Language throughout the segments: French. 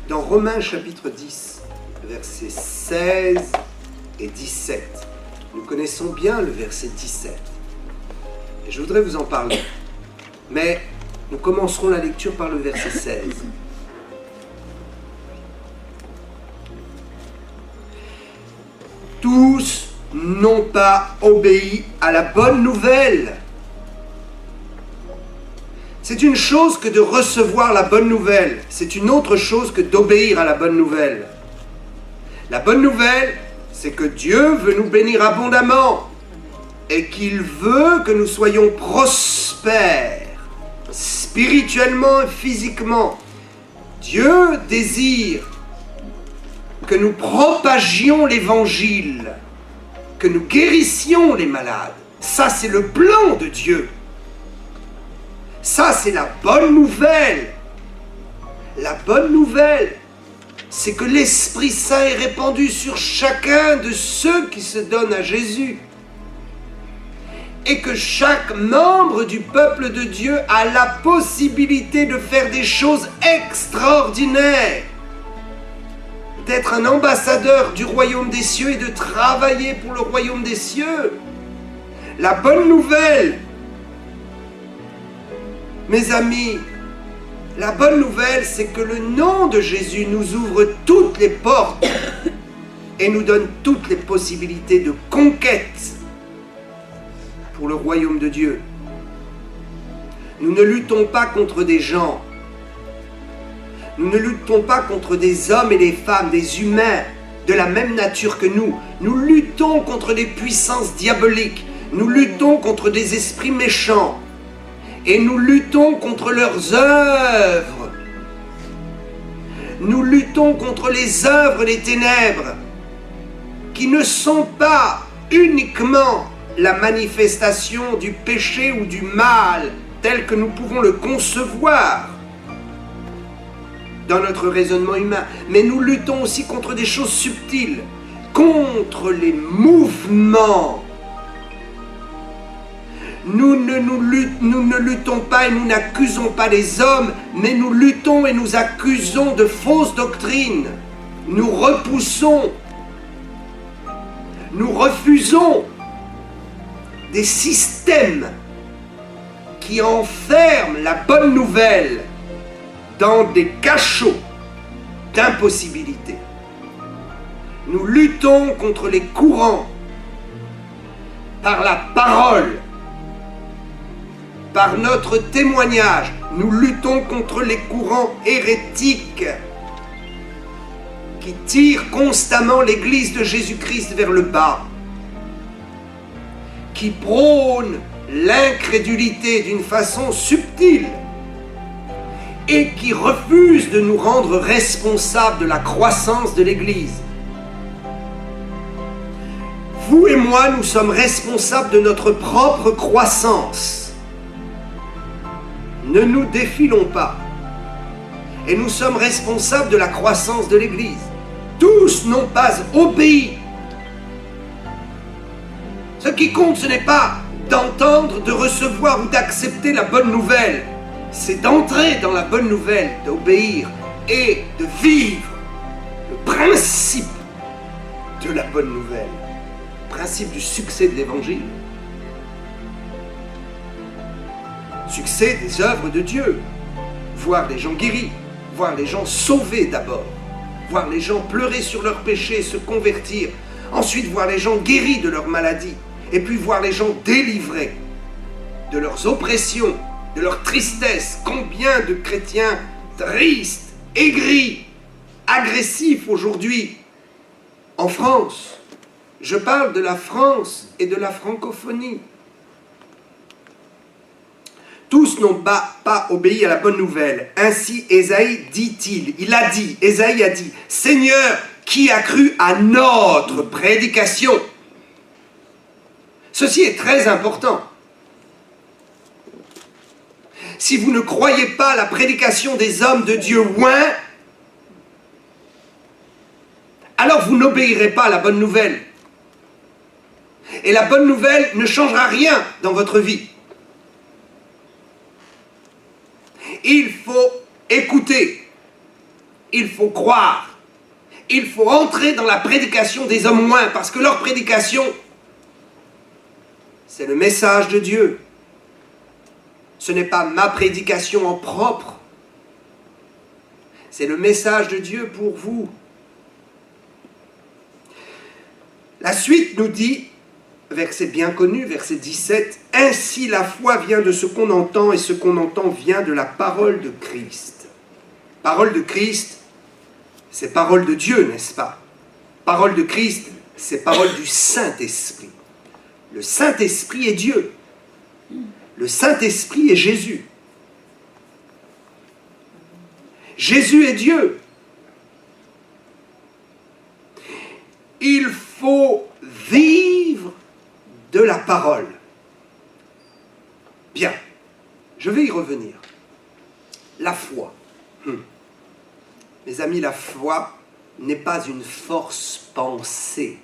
Dans Romains chapitre 10, versets 16 et 17, nous connaissons bien le verset 17. Et je voudrais vous en parler. Mais nous commencerons la lecture par le verset 16. Tous n'ont pas obéi à la bonne nouvelle. C'est une chose que de recevoir la bonne nouvelle. C'est une autre chose que d'obéir à la bonne nouvelle. La bonne nouvelle, c'est que Dieu veut nous bénir abondamment et qu'il veut que nous soyons prospères, spirituellement et physiquement. Dieu désire que nous propagions l'évangile, que nous guérissions les malades. Ça, c'est le plan de Dieu. Ça, c'est la bonne nouvelle. La bonne nouvelle, c'est que l'Esprit Saint est répandu sur chacun de ceux qui se donnent à Jésus. Et que chaque membre du peuple de Dieu a la possibilité de faire des choses extraordinaires. D'être un ambassadeur du royaume des cieux et de travailler pour le royaume des cieux. La bonne nouvelle, mes amis, la bonne nouvelle, c'est que le nom de Jésus nous ouvre toutes les portes et nous donne toutes les possibilités de conquête pour le royaume de Dieu. Nous ne luttons pas contre des gens. Nous ne luttons pas contre des hommes et des femmes, des humains de la même nature que nous. Nous luttons contre des puissances diaboliques. Nous luttons contre des esprits méchants. Et nous luttons contre leurs œuvres. Nous luttons contre les œuvres des ténèbres, qui ne sont pas uniquement la manifestation du péché ou du mal, tel que nous pouvons le concevoir dans notre raisonnement humain, mais nous luttons aussi contre des choses subtiles, contre les mouvements. Nous ne luttons pas et nous n'accusons pas les hommes, mais nous luttons et nous accusons de fausses doctrines. Nous repoussons, nous refusons des systèmes qui enferment la bonne nouvelle dans des cachots d'impossibilité. Nous luttons contre les courants par la parole, par notre témoignage. Nous luttons contre les courants hérétiques qui tirent constamment l'Église de Jésus-Christ vers le bas, qui prônent l'incrédulité d'une façon subtile et qui refusent de nous rendre responsables de la croissance de l'Église. Vous et moi, nous sommes responsables de notre propre croissance. Ne nous défilons pas. Et nous sommes responsables de la croissance de l'Église. Tous n'ont pas obéi. Ce qui compte, ce n'est pas d'entendre, de recevoir ou d'accepter la bonne nouvelle. C'est d'entrer dans la bonne nouvelle, d'obéir et de vivre le principe de la bonne nouvelle. Le principe du succès de l'Évangile. Succès des œuvres de Dieu. Voir les gens guéris, voir les gens sauvés d'abord, voir les gens pleurer sur leurs péchés, se convertir, ensuite voir les gens guéris de leurs maladies, et puis voir les gens délivrés de leurs oppressions, de leur tristesse. Combien de chrétiens tristes, aigris, agressifs aujourd'hui en France. Je parle de la France et de la francophonie. Tous n'ont pas obéi à la bonne nouvelle. Ainsi, Ésaïe dit-il, Ésaïe a dit, « Seigneur, qui a cru à notre prédication ?» Ceci est très important. Si vous ne croyez pas à la prédication des hommes de Dieu oints, alors vous n'obéirez pas à la bonne nouvelle. Et la bonne nouvelle ne changera rien dans votre vie. Il faut écouter. Il faut croire. Il faut entrer dans la prédication des hommes moins, parce que leur prédication, c'est le message de Dieu. Ce n'est pas ma prédication en propre. C'est le message de Dieu pour vous. La suite nous dit, verset bien connu, verset 17, « Ainsi la foi vient de ce qu'on entend, et ce qu'on entend vient de la parole de Christ. » Parole de Christ, c'est parole de Dieu, n'est-ce pas? Parole de Christ, c'est parole du Saint-Esprit. Le Saint-Esprit est Dieu. Le Saint-Esprit est Jésus. Jésus est Dieu. Il faut vivre de la parole. Bien, je vais y revenir. La foi. Mes amis, la foi n'est pas une force pensée.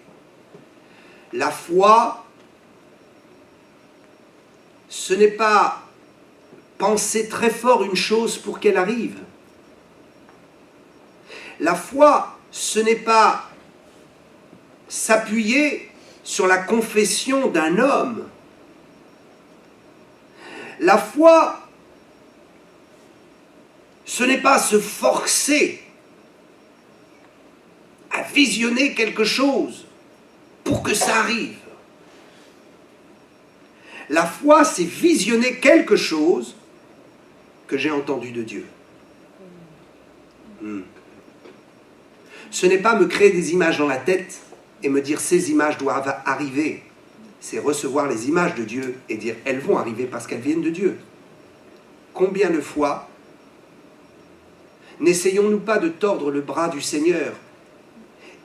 La foi, ce n'est pas penser très fort une chose pour qu'elle arrive. La foi, ce n'est pas s'appuyer sur la confession d'un homme. La foi, ce n'est pas se forcer à visionner quelque chose pour que ça arrive. La foi, c'est visionner quelque chose que j'ai entendu de Dieu. Ce n'est pas me créer des images dans la tête et me dire ces images doivent arriver. C'est recevoir les images de Dieu et dire elles vont arriver parce qu'elles viennent de Dieu. Combien de fois n'essayons-nous pas de tordre le bras du Seigneur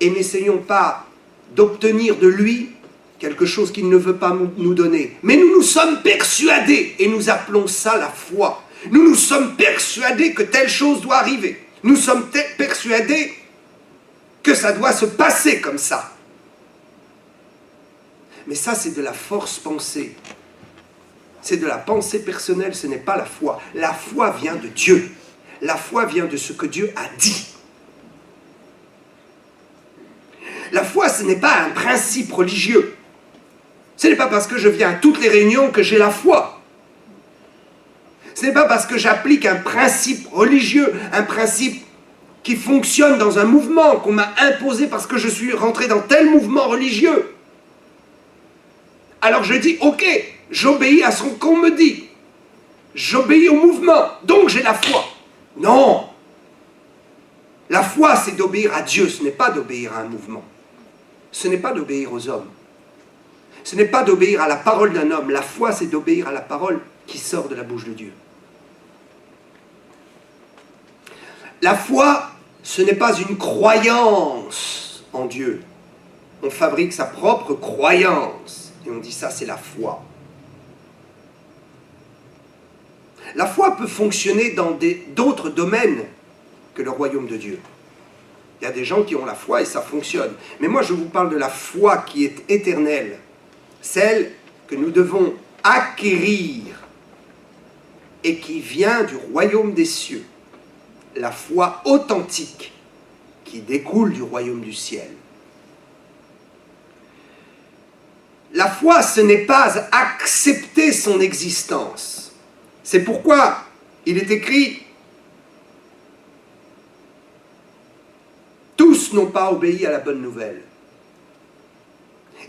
et n'essayons pas d'obtenir de lui quelque chose qu'il ne veut pas nous donner. Mais nous sommes persuadés, et nous appelons ça la foi. Nous sommes persuadés que telle chose doit arriver. Nous sommes persuadés que ça doit se passer comme ça. Mais ça, c'est de la force pensée. C'est de la pensée personnelle, ce n'est pas la foi. La foi vient de Dieu. La foi vient de ce que Dieu a dit. La foi, ce n'est pas un principe religieux. Ce n'est pas parce que je viens à toutes les réunions que j'ai la foi. Ce n'est pas parce que j'applique un principe religieux, un principe qui fonctionne dans un mouvement qu'on m'a imposé parce que je suis rentré dans tel mouvement religieux. Alors je dis, ok, j'obéis à ce qu'on me dit. J'obéis au mouvement, donc j'ai la foi. Non. La foi, c'est d'obéir à Dieu, ce n'est pas d'obéir à un mouvement. Ce n'est pas d'obéir aux hommes. Ce n'est pas d'obéir à la parole d'un homme. La foi, c'est d'obéir à la parole qui sort de la bouche de Dieu. La foi, ce n'est pas une croyance en Dieu. On fabrique sa propre croyance. Et on dit ça, c'est la foi. La foi peut fonctionner dans d'autres domaines que le royaume de Dieu. Il y a des gens qui ont la foi et ça fonctionne. Mais moi, je vous parle de la foi qui est éternelle. Celle que nous devons acquérir et qui vient du royaume des cieux. La foi authentique qui découle du royaume du ciel. La foi, ce n'est pas accepter son existence. C'est pourquoi il est écrit « Tous n'ont pas obéi à la bonne nouvelle ».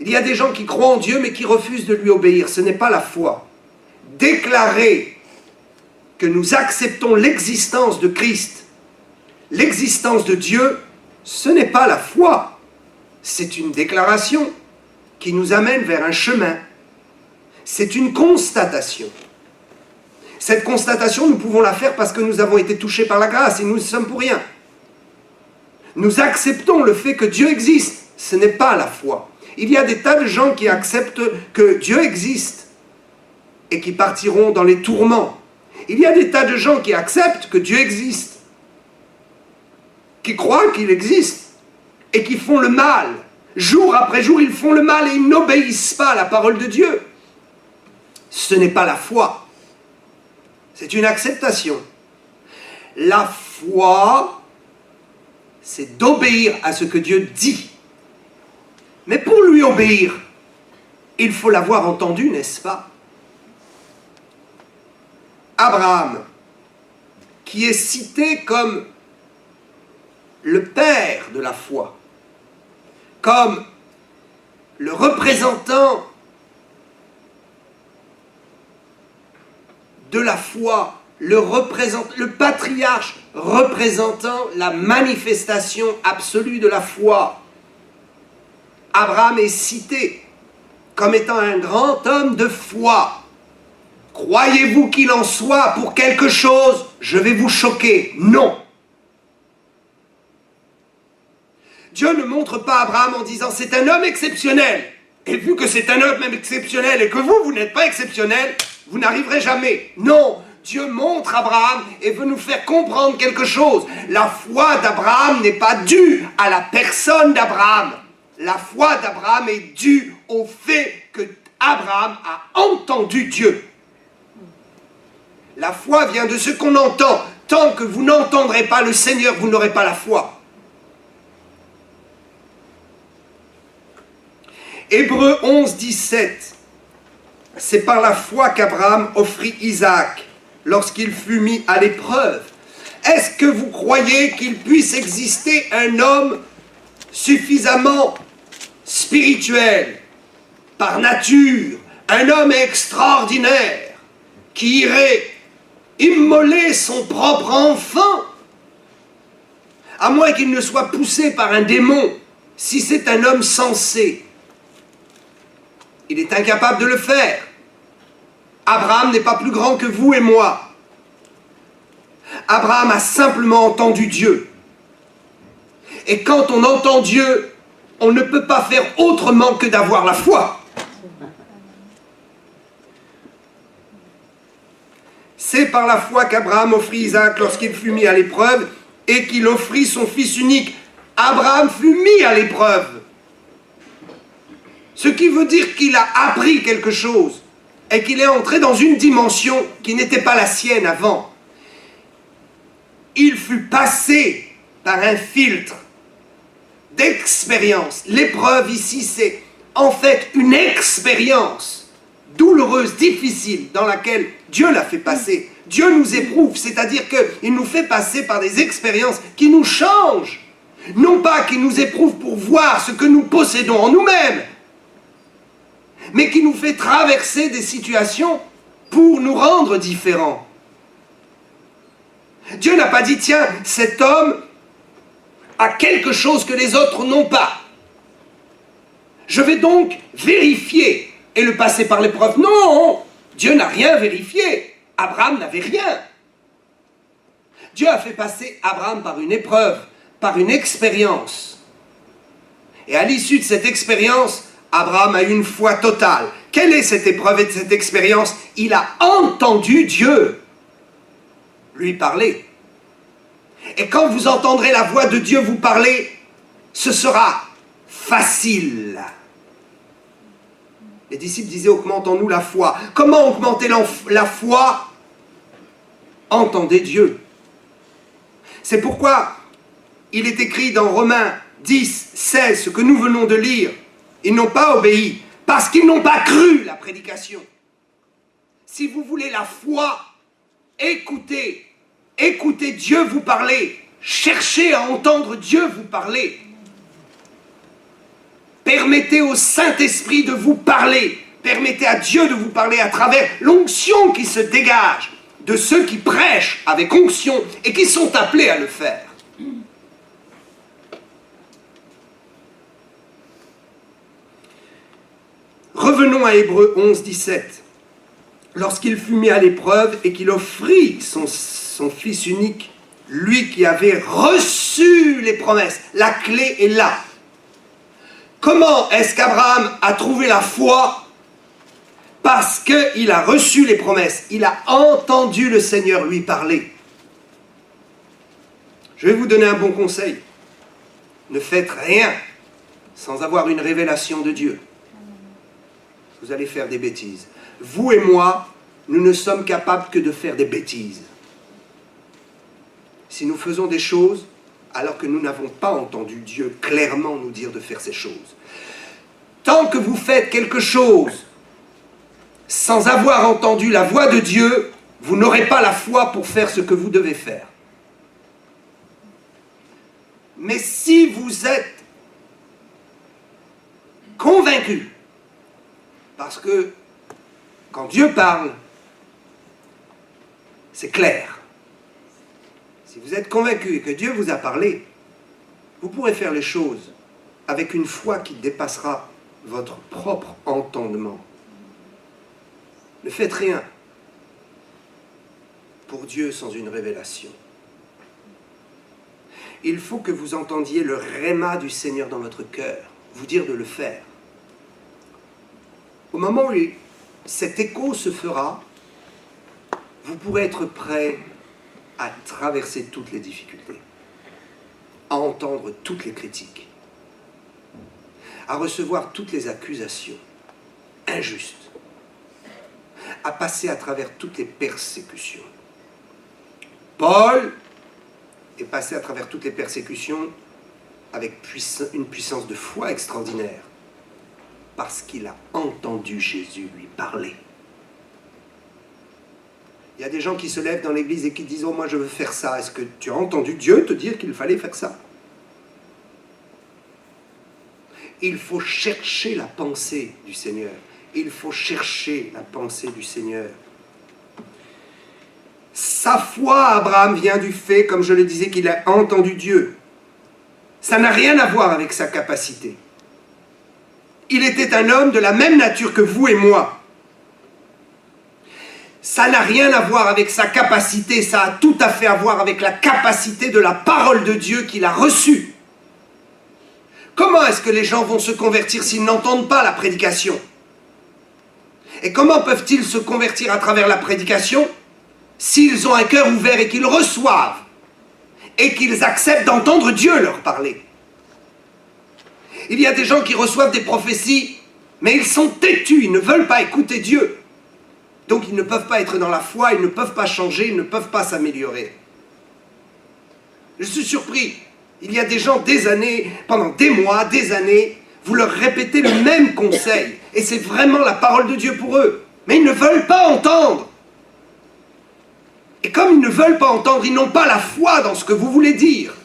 Il y a des gens qui croient en Dieu mais qui refusent de lui obéir. Ce n'est pas la foi. Déclarer que nous acceptons l'existence de Christ, l'existence de Dieu, ce n'est pas la foi. C'est une déclaration qui nous amène vers un chemin. C'est une constatation. Cette constatation, nous pouvons la faire parce que nous avons été touchés par la grâce et nous ne sommes pour rien. Nous acceptons le fait que Dieu existe. Ce n'est pas la foi. Il y a des tas de gens qui acceptent que Dieu existe et qui partiront dans les tourments. Il y a des tas de gens qui acceptent que Dieu existe, qui croient qu'il existe et qui font le mal. Jour après jour, ils font le mal et ils n'obéissent pas à la parole de Dieu. Ce n'est pas la foi. C'est une acceptation. La foi, c'est d'obéir à ce que Dieu dit. Mais pour lui obéir, il faut l'avoir entendu, n'est-ce pas? Abraham, qui est cité comme le père de la foi, comme le représentant de la foi, le patriarche représentant la manifestation absolue de la foi. Abraham est cité comme étant un grand homme de foi. Croyez-vous qu'il en soit pour quelque chose? Je vais vous choquer. Non. Dieu ne montre pas Abraham en disant c'est un homme exceptionnel. Et vu que c'est un homme exceptionnel et que vous n'êtes pas exceptionnel, vous n'arriverez jamais. Non, Dieu montre Abraham et veut nous faire comprendre quelque chose. La foi d'Abraham n'est pas due à la personne d'Abraham. La foi d'Abraham est due au fait que Abraham a entendu Dieu. La foi vient de ce qu'on entend. Tant que vous n'entendrez pas le Seigneur, vous n'aurez pas la foi. Hébreux 11, 17. C'est par la foi qu'Abraham offrit Isaac lorsqu'il fut mis à l'épreuve. Est-ce que vous croyez qu'il puisse exister un homme suffisamment spirituel, par nature, un homme extraordinaire, qui irait immoler son propre enfant, à moins qu'il ne soit poussé par un démon? Si c'est un homme sensé, il est incapable de le faire. Abraham n'est pas plus grand que vous et moi. Abraham a simplement entendu Dieu. Et quand on entend Dieu, on ne peut pas faire autrement que d'avoir la foi. C'est par la foi qu'Abraham offrit Isaac lorsqu'il fut mis à l'épreuve et qu'il offrit son fils unique. Abraham fut mis à l'épreuve. Ce qui veut dire qu'il a appris quelque chose et qu'il est entré dans une dimension qui n'était pas la sienne avant. Il fut passé par un filtre d'expérience. L'épreuve ici, c'est en fait une expérience douloureuse, difficile, dans laquelle Dieu l'a fait passer. Dieu nous éprouve, c'est-à-dire qu'il nous fait passer par des expériences qui nous changent. Non pas qu'il nous éprouve pour voir ce que nous possédons en nous-mêmes, mais qui nous fait traverser des situations pour nous rendre différents. Dieu n'a pas dit, tiens, cet homme a quelque chose que les autres n'ont pas. Je vais donc vérifier et le passer par l'épreuve. Non, Dieu n'a rien vérifié. Abraham n'avait rien. Dieu a fait passer Abraham par une épreuve, par une expérience. Et à l'issue de cette expérience, Abraham a eu une foi totale. Quelle est cette épreuve et cette expérience? Il a entendu Dieu lui parler. Et quand vous entendrez la voix de Dieu vous parler, ce sera facile. Les disciples disaient, augmentons-nous la foi. Comment augmenter la foi? Entendez Dieu. C'est pourquoi il est écrit dans Romains 10, 16, ce que nous venons de lire. Ils n'ont pas obéi parce qu'ils n'ont pas cru la prédication. Si vous voulez la foi, écoutez Dieu vous parler. Cherchez à entendre Dieu vous parler. Permettez au Saint-Esprit de vous parler. Permettez à Dieu de vous parler à travers l'onction qui se dégage de ceux qui prêchent avec onction et qui sont appelés à le faire. Revenons à Hébreux 11, 17. Lorsqu'il fut mis à l'épreuve et qu'il offrit son fils unique, lui qui avait reçu les promesses, la clé est là. Comment est-ce qu'Abraham a trouvé la foi? Parce qu'il a reçu les promesses. Il a entendu le Seigneur lui parler. Je vais vous donner un bon conseil. Ne faites rien sans avoir une révélation de Dieu. Vous allez faire des bêtises. Vous et moi, nous ne sommes capables que de faire des bêtises. Si nous faisons des choses alors que nous n'avons pas entendu Dieu clairement nous dire de faire ces choses. Tant que vous faites quelque chose sans avoir entendu la voix de Dieu, vous n'aurez pas la foi pour faire ce que vous devez faire. Mais si vous êtes convaincu, parce que quand Dieu parle, c'est clair. Si vous êtes convaincu et que Dieu vous a parlé, vous pourrez faire les choses avec une foi qui dépassera votre propre entendement. Ne faites rien pour Dieu sans une révélation. Il faut que vous entendiez le réma du Seigneur dans votre cœur, vous dire de le faire. Au moment où cet écho se fera, vous pourrez être prêt à traverser toutes les difficultés, à entendre toutes les critiques, à recevoir toutes les accusations injustes, à passer à travers toutes les persécutions. Paul est passé à travers toutes les persécutions avec une puissance de foi extraordinaire, parce qu'il a entendu Jésus lui parler. Il y a des gens qui se lèvent dans l'église et qui disent « Oh, moi je veux faire ça ». Est-ce que tu as entendu Dieu te dire qu'il fallait faire ça? Il faut chercher la pensée du Seigneur. Il faut chercher la pensée du Seigneur. Sa foi, Abraham, vient du fait, comme je le disais, qu'il a entendu Dieu. Ça n'a rien à voir avec sa capacité. Il était un homme de la même nature que vous et moi. Ça n'a rien à voir avec sa capacité, ça a tout à fait à voir avec la capacité de la parole de Dieu qu'il a reçue. Comment est-ce que les gens vont se convertir s'ils n'entendent pas la prédication? Et comment peuvent-ils se convertir à travers la prédication s'ils ont un cœur ouvert et qu'ils reçoivent et qu'ils acceptent d'entendre Dieu leur parler? Il y a des gens qui reçoivent des prophéties, mais ils sont têtus, ils ne veulent pas écouter Dieu. Donc ils ne peuvent pas être dans la foi, ils ne peuvent pas changer, ils ne peuvent pas s'améliorer. Je suis surpris. Il y a des gens des années, pendant des mois, des années, vous leur répétez le même conseil. Et c'est vraiment la parole de Dieu pour eux. Mais ils ne veulent pas entendre. Et comme ils ne veulent pas entendre, ils n'ont pas la foi dans ce que vous voulez dire.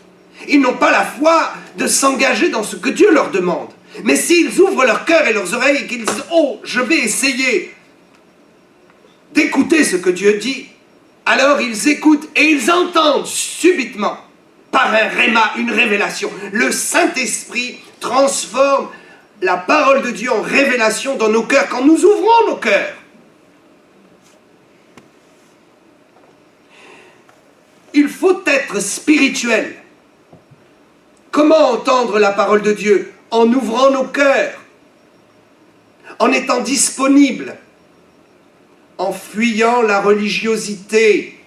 Ils n'ont pas la foi de s'engager dans ce que Dieu leur demande. Mais s'ils ouvrent leur cœur et leurs oreilles et qu'ils disent « Oh, je vais essayer d'écouter ce que Dieu dit », alors ils écoutent et ils entendent subitement, par un réma, une révélation. Le Saint-Esprit transforme la parole de Dieu en révélation dans nos cœurs quand nous ouvrons nos cœurs. Il faut être spirituel. Comment entendre la parole de Dieu? En ouvrant nos cœurs, en étant disponible, en fuyant la religiosité.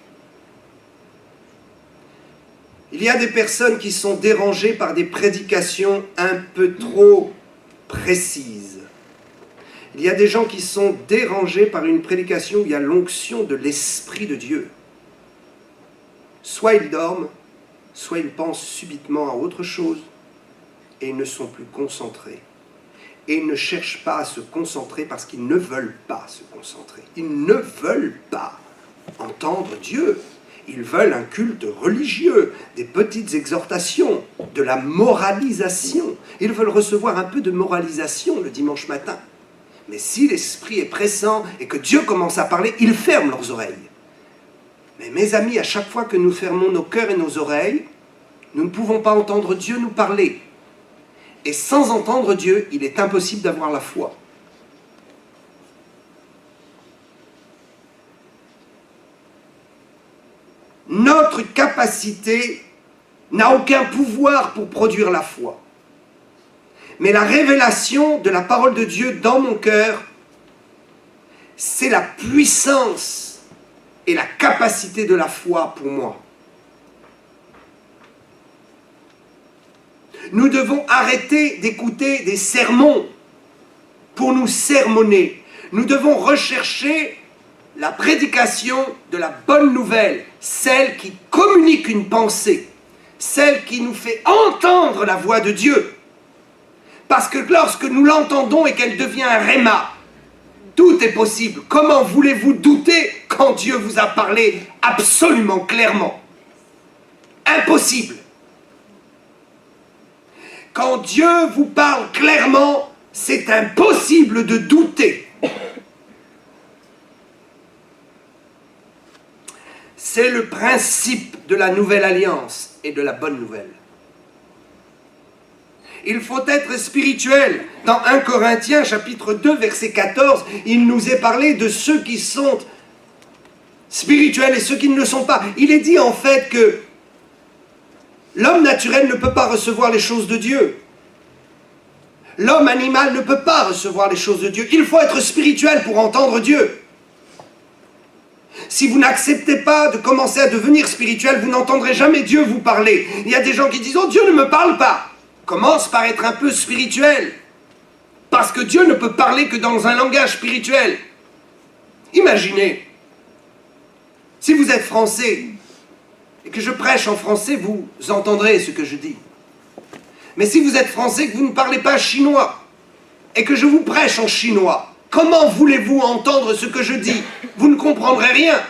Il y a des personnes qui sont dérangées par des prédications un peu trop précises. Il y a des gens qui sont dérangés par une prédication où il y a l'onction de l'Esprit de Dieu. Soit ils dorment, soit ils pensent subitement à autre chose et ils ne sont plus concentrés. Et ils ne cherchent pas à se concentrer parce qu'ils ne veulent pas se concentrer. Ils ne veulent pas entendre Dieu. Ils veulent un culte religieux, des petites exhortations, de la moralisation. Ils veulent recevoir un peu de moralisation le dimanche matin. Mais si l'esprit est pressant et que Dieu commence à parler, ils ferment leurs oreilles. Mais mes amis, à chaque fois que nous fermons nos cœurs et nos oreilles, nous ne pouvons pas entendre Dieu nous parler. Et sans entendre Dieu, il est impossible d'avoir la foi. Notre capacité n'a aucun pouvoir pour produire la foi. Mais la révélation de la parole de Dieu dans mon cœur, c'est la puissance et la capacité de la foi pour moi. Nous devons arrêter d'écouter des sermons pour nous sermonner. Nous devons rechercher la prédication de la bonne nouvelle, celle qui communique une pensée, celle qui nous fait entendre la voix de Dieu. Parce que lorsque nous l'entendons et qu'elle devient un réma, tout est possible. Comment voulez-vous douter quand Dieu vous a parlé absolument clairement? Impossible. Quand Dieu vous parle clairement, c'est impossible de douter. C'est le principe de la nouvelle alliance et de la bonne nouvelle. Il faut être spirituel. Dans 1 Corinthiens chapitre 2 verset 14, il nous est parlé de ceux qui sont spirituels et ceux qui ne le sont pas. Il est dit en fait que l'homme naturel ne peut pas recevoir les choses de Dieu. L'homme animal ne peut pas recevoir les choses de Dieu. Il faut être spirituel pour entendre Dieu. Si vous n'acceptez pas de commencer à devenir spirituel, vous n'entendrez jamais Dieu vous parler. Il y a des gens qui disent « Oh, Dieu ne me parle pas !» Commence par être un peu spirituel. Parce que Dieu ne peut parler que dans un langage spirituel. Imaginez, si vous êtes français, et que je prêche en français, vous entendrez ce que je dis. Mais si vous êtes français et que vous ne parlez pas chinois, et que je vous prêche en chinois, comment voulez-vous entendre ce que je dis? Vous ne comprendrez rien.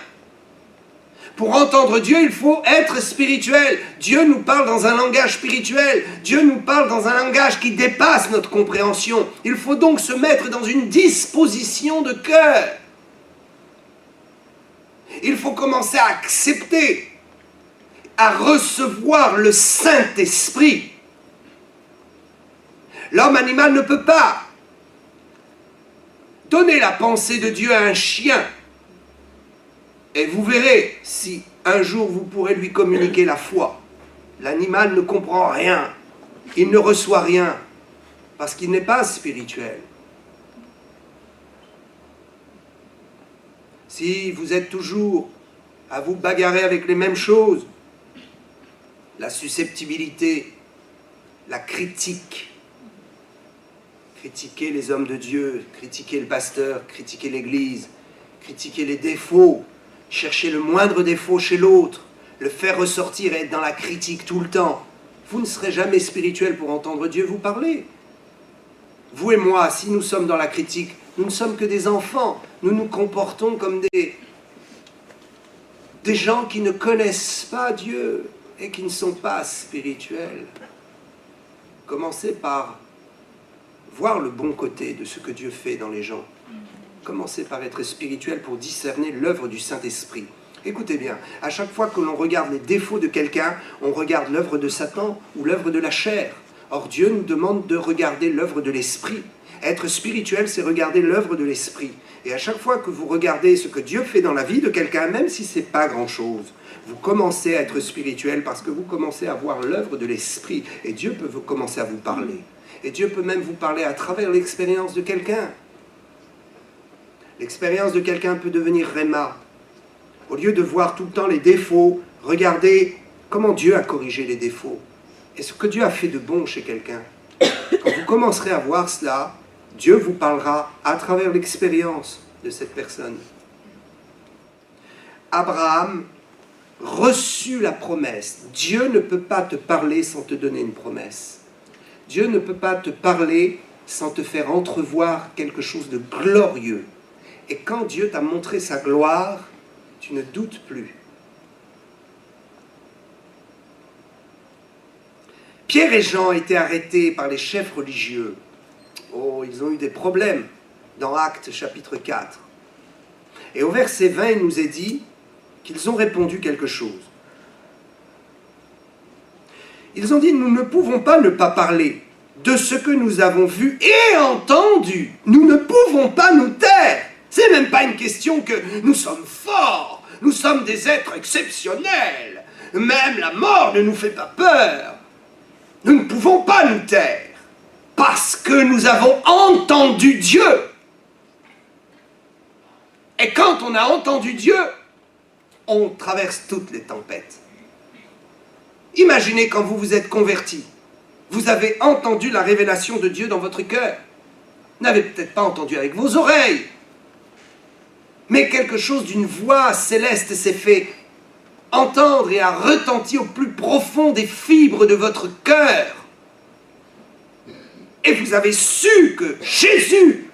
Pour entendre Dieu, il faut être spirituel. Dieu nous parle dans un langage spirituel. Dieu nous parle dans un langage qui dépasse notre compréhension. Il faut donc se mettre dans une disposition de cœur. Il faut commencer à accepter, à recevoir le Saint-Esprit. L'homme animal ne peut pas donner la pensée de Dieu à un chien. Et vous verrez si un jour vous pourrez lui communiquer la foi. L'animal ne comprend rien. Il ne reçoit rien. Parce qu'il n'est pas spirituel. Si vous êtes toujours à vous bagarrer avec les mêmes choses, la susceptibilité, la critique, critiquer les hommes de Dieu, critiquer le pasteur, critiquer l'église, critiquer les défauts, chercher le moindre défaut chez l'autre, le faire ressortir et être dans la critique tout le temps, vous ne serez jamais spirituel pour entendre Dieu vous parler. Vous et moi, si nous sommes dans la critique, nous ne sommes que des enfants. Nous nous comportons comme des gens qui ne connaissent pas Dieu et qui ne sont pas spirituels. Commencez par voir le bon côté de ce que Dieu fait dans les gens. Commencez par être spirituel pour discerner l'œuvre du Saint-Esprit. Écoutez bien, à chaque fois que l'on regarde les défauts de quelqu'un, on regarde l'œuvre de Satan ou l'œuvre de la chair. Or, Dieu nous demande de regarder l'œuvre de l'Esprit. Être spirituel, c'est regarder l'œuvre de l'Esprit. Et à chaque fois que vous regardez ce que Dieu fait dans la vie de quelqu'un, même si ce n'est pas grand-chose, vous commencez à être spirituel parce que vous commencez à voir l'œuvre de l'Esprit. Et Dieu peut commencer à vous parler. Et Dieu peut même vous parler à travers l'expérience de quelqu'un. L'expérience de quelqu'un peut devenir réma. Au lieu de voir tout le temps les défauts, regardez comment Dieu a corrigé les défauts. Et ce que Dieu a fait de bon chez quelqu'un. Quand vous commencerez à voir cela, Dieu vous parlera à travers l'expérience de cette personne. Abraham reçut la promesse. Dieu ne peut pas te parler sans te donner une promesse. Dieu ne peut pas te parler sans te faire entrevoir quelque chose de glorieux. Et quand Dieu t'a montré sa gloire, tu ne doutes plus. Pierre et Jean étaient arrêtés par les chefs religieux. Oh, ils ont eu des problèmes dans Actes chapitre 4. Et au verset 20, il nous est dit qu'ils ont répondu quelque chose. Ils ont dit, nous ne pouvons pas ne pas parler de ce que nous avons vu et entendu. Nous ne pouvons pas nous taire. C'est même pas une question que nous sommes forts, nous sommes des êtres exceptionnels. Même la mort ne nous fait pas peur. Nous ne pouvons pas nous taire parce que nous avons entendu Dieu. Et quand on a entendu Dieu, on traverse toutes les tempêtes. Imaginez quand vous vous êtes converti. Vous avez entendu la révélation de Dieu dans votre cœur. Vous n'avez peut-être pas entendu avec vos oreilles. Mais quelque chose d'une voix céleste s'est fait entendre et a retenti au plus profond des fibres de votre cœur. Et vous avez su que Jésus,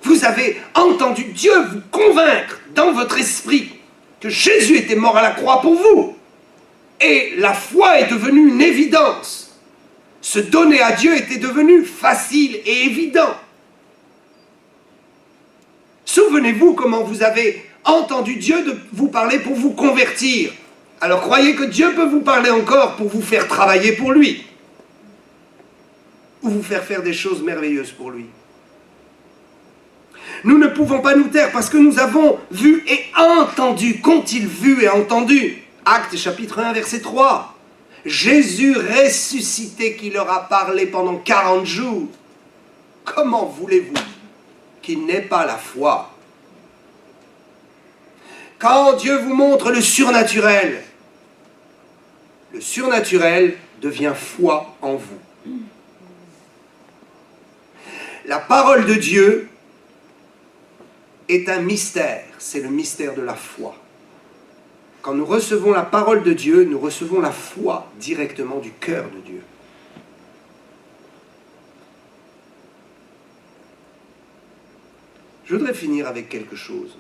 vous avez entendu Dieu vous convaincre dans votre esprit que Jésus était mort à la croix pour vous. Et la foi est devenue une évidence. Se donner à Dieu était devenu facile et évident. Souvenez-vous comment vous avez entendu Dieu de vous parler pour vous convertir. Alors croyez que Dieu peut vous parler encore pour vous faire travailler pour lui. Ou vous faire des choses merveilleuses pour lui. Nous ne pouvons pas nous taire parce que nous avons vu et entendu. Qu'ont-ils vu et entendu? Actes chapitre 1 verset 3. Jésus ressuscité qui leur a parlé pendant 40 jours. Comment voulez-vous qu'il n'ait pas la foi? Quand Dieu vous montre le surnaturel devient foi en vous. La parole de Dieu est un mystère, c'est le mystère de la foi. Quand nous recevons la parole de Dieu, nous recevons la foi directement du cœur de Dieu. Je voudrais finir avec quelque chose.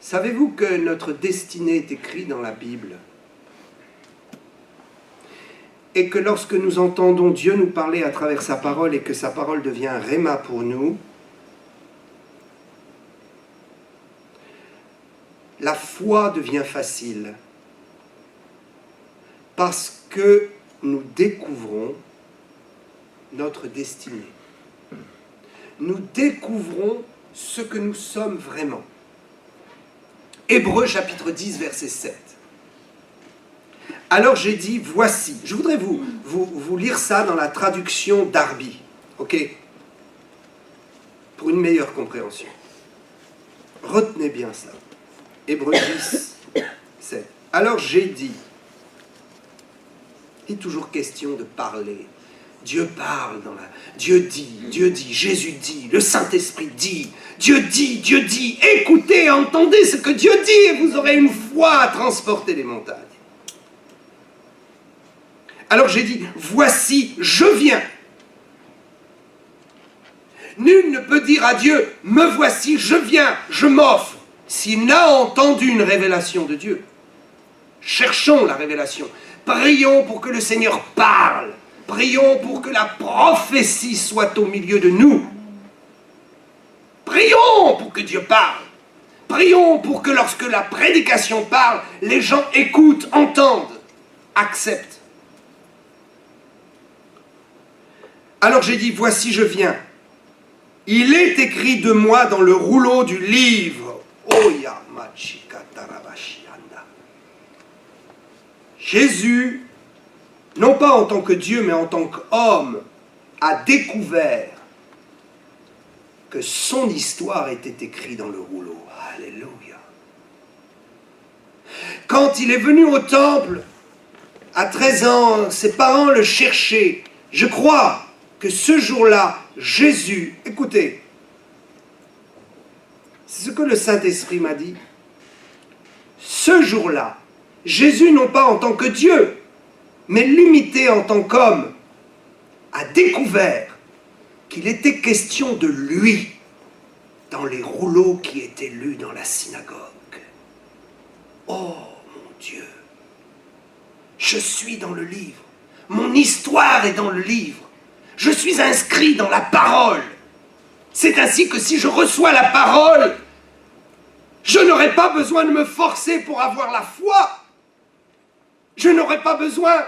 Savez-vous que notre destinée est écrite dans la Bible? Et que lorsque nous entendons Dieu nous parler à travers sa parole et que sa parole devient un réma pour nous, la foi devient facile parce que nous découvrons notre destinée. Nous découvrons ce que nous sommes vraiment. Hébreux chapitre 10 verset 7. Alors j'ai dit, voici. Je voudrais vous lire ça dans la traduction Darby, ok? Pour une meilleure compréhension. Retenez bien ça. Hébreux 10, 7. Alors j'ai dit. Il est toujours question de parler. Dieu parle dans la... Dieu dit, Jésus dit, le Saint-Esprit dit, Dieu dit. Écoutez, entendez ce que Dieu dit et vous aurez une foi à transporter les montagnes. Alors j'ai dit, voici, je viens. Nul ne peut dire à Dieu, me voici, je viens, je m'offre, s'il n'a entendu une révélation de Dieu. Cherchons la révélation. Prions pour que le Seigneur parle. Prions pour que la prophétie soit au milieu de nous. Prions pour que Dieu parle. Prions pour que lorsque la prédication parle, les gens écoutent, entendent, acceptent. Alors j'ai dit, voici je viens. Il est écrit de moi dans le rouleau du livre. Oya machikatarabashianda. Jésus, non pas en tant que Dieu, mais en tant qu'homme, a découvert que son histoire était écrite dans le rouleau. Alléluia. Quand il est venu au temple, à 13 ans, ses parents le cherchaient. Je crois que ce jour-là, Jésus, écoutez, c'est ce que le Saint-Esprit m'a dit. Ce jour-là, Jésus, non pas en tant que Dieu, mais limité en tant qu'homme, a découvert qu'il était question de lui dans les rouleaux qui étaient lus dans la synagogue. Oh mon Dieu, je suis dans le livre, mon histoire est dans le livre. Je suis inscrit dans la parole. C'est ainsi que si je reçois la parole, je n'aurai pas besoin de me forcer pour avoir la foi. Je n'aurai pas besoin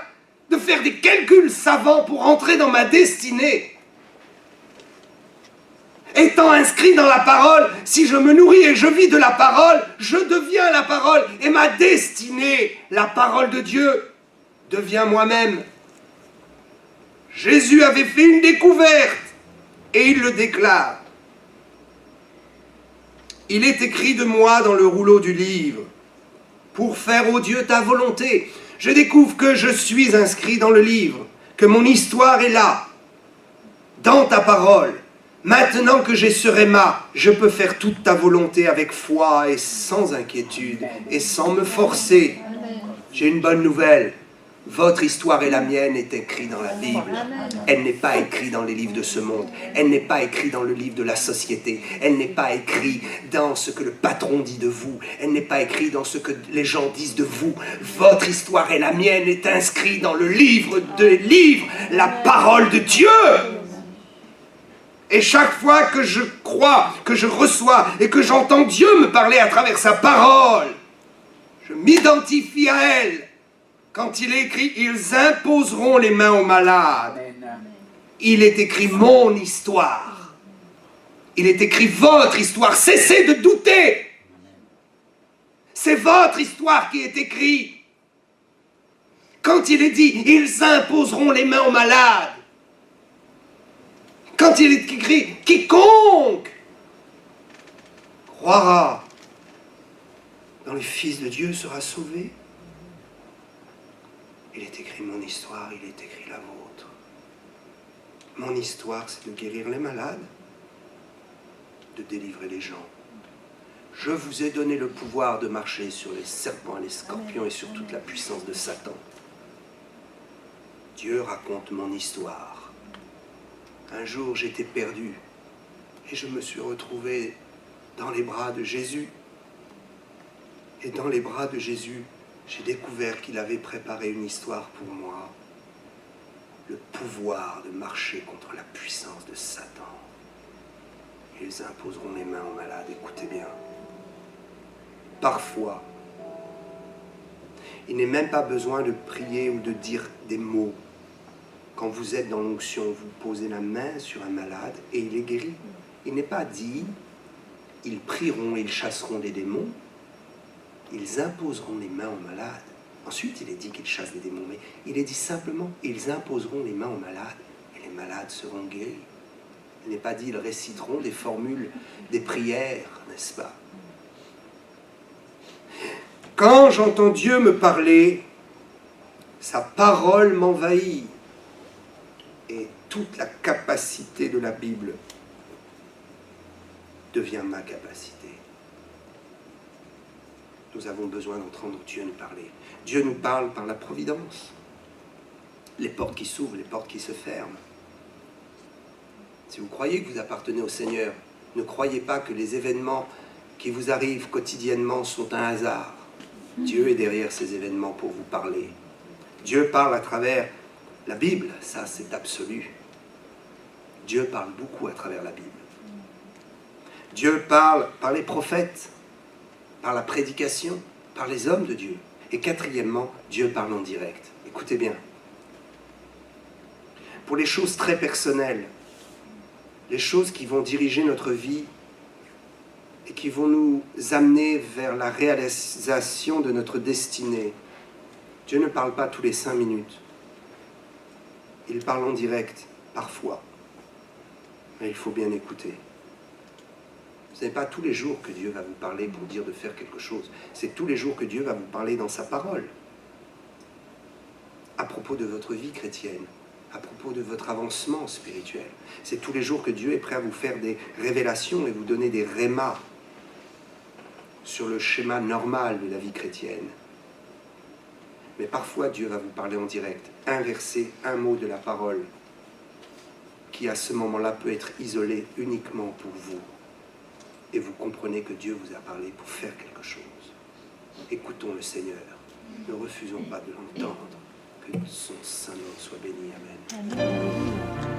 de faire des calculs savants pour entrer dans ma destinée. Étant inscrit dans la parole, si je me nourris et je vis de la parole, je deviens la parole. Et ma destinée, la parole de Dieu, devient moi-même. Jésus avait fait une découverte et il le déclare. Il est écrit de moi dans le rouleau du livre pour faire, ô Dieu, ta volonté. Je découvre que je suis inscrit dans le livre, que mon histoire est là, dans ta parole. Maintenant que j'ai ce réma, je peux faire toute ta volonté avec foi et sans inquiétude et sans me forcer. J'ai une bonne nouvelle. Votre histoire et la mienne est écrite dans la Bible. Elle n'est pas écrite dans les livres de ce monde. Elle n'est pas écrite dans le livre de la société. Elle n'est pas écrite dans ce que le patron dit de vous. Elle n'est pas écrite dans ce que les gens disent de vous. Votre histoire et la mienne est inscrite dans le livre des livres, la parole de Dieu. Et chaque fois que je crois, que je reçois et que j'entends Dieu me parler à travers sa parole, je m'identifie à elle. Quand il est écrit, ils imposeront les mains aux malades. Il est écrit mon histoire. Il est écrit votre histoire. Cessez de douter. C'est votre histoire qui est écrite. Quand il est dit, ils imposeront les mains aux malades. Quand il est écrit, quiconque croira dans le Fils de Dieu sera sauvé. Il est écrit mon histoire, il est écrit la vôtre. Mon histoire, c'est de guérir les malades, de délivrer les gens. Je vous ai donné le pouvoir de marcher sur les serpents et les scorpions et sur toute la puissance de Satan. Dieu raconte mon histoire. Un jour, j'étais perdu et je me suis retrouvé dans les bras de Jésus. Et dans les bras de Jésus, j'ai découvert qu'il avait préparé une histoire pour moi. Le pouvoir de marcher contre la puissance de Satan. Ils imposeront les mains aux malades. Écoutez bien. Parfois, il n'est même pas besoin de prier ou de dire des mots. Quand vous êtes dans l'onction, vous posez la main sur un malade et il est guéri. Il n'est pas dit, ils prieront et ils chasseront des démons. Ils imposeront les mains aux malades. Ensuite, il est dit qu'ils chassent des démons, mais il est dit simplement, ils imposeront les mains aux malades et les malades seront guéris. Il n'est pas dit, ils réciteront des formules, des prières, n'est-ce pas? Quand j'entends Dieu me parler, sa parole m'envahit et toute la capacité de la Bible devient ma capacité. Nous avons besoin d'entendre Dieu nous parler. Dieu nous parle par la providence. Les portes qui s'ouvrent, les portes qui se ferment. Si vous croyez que vous appartenez au Seigneur, ne croyez pas que les événements qui vous arrivent quotidiennement sont un hasard. Dieu est derrière ces événements pour vous parler. Dieu parle à travers la Bible, ça c'est absolu. Dieu parle beaucoup à travers la Bible. Dieu parle par les prophètes, par la prédication, par les hommes de Dieu. Et quatrièmement, Dieu parle en direct. Écoutez bien. Pour les choses très personnelles, les choses qui vont diriger notre vie et qui vont nous amener vers la réalisation de notre destinée, Dieu ne parle pas tous les 5 minutes. Il parle en direct, parfois. Mais il faut bien écouter. Ce n'est pas tous les jours que Dieu va vous parler pour dire de faire quelque chose. C'est tous les jours que Dieu va vous parler dans sa parole. À propos de votre vie chrétienne, à propos de votre avancement spirituel. C'est tous les jours que Dieu est prêt à vous faire des révélations et vous donner des rémas sur le schéma normal de la vie chrétienne. Mais parfois, Dieu va vous parler en direct. Un verset, un mot de la parole qui, à ce moment-là, peut être isolé uniquement pour vous. Et vous comprenez que Dieu vous a parlé pour faire quelque chose. Écoutons le Seigneur. Ne refusons pas de l'entendre. Que son Saint-Nom soit béni. Amen.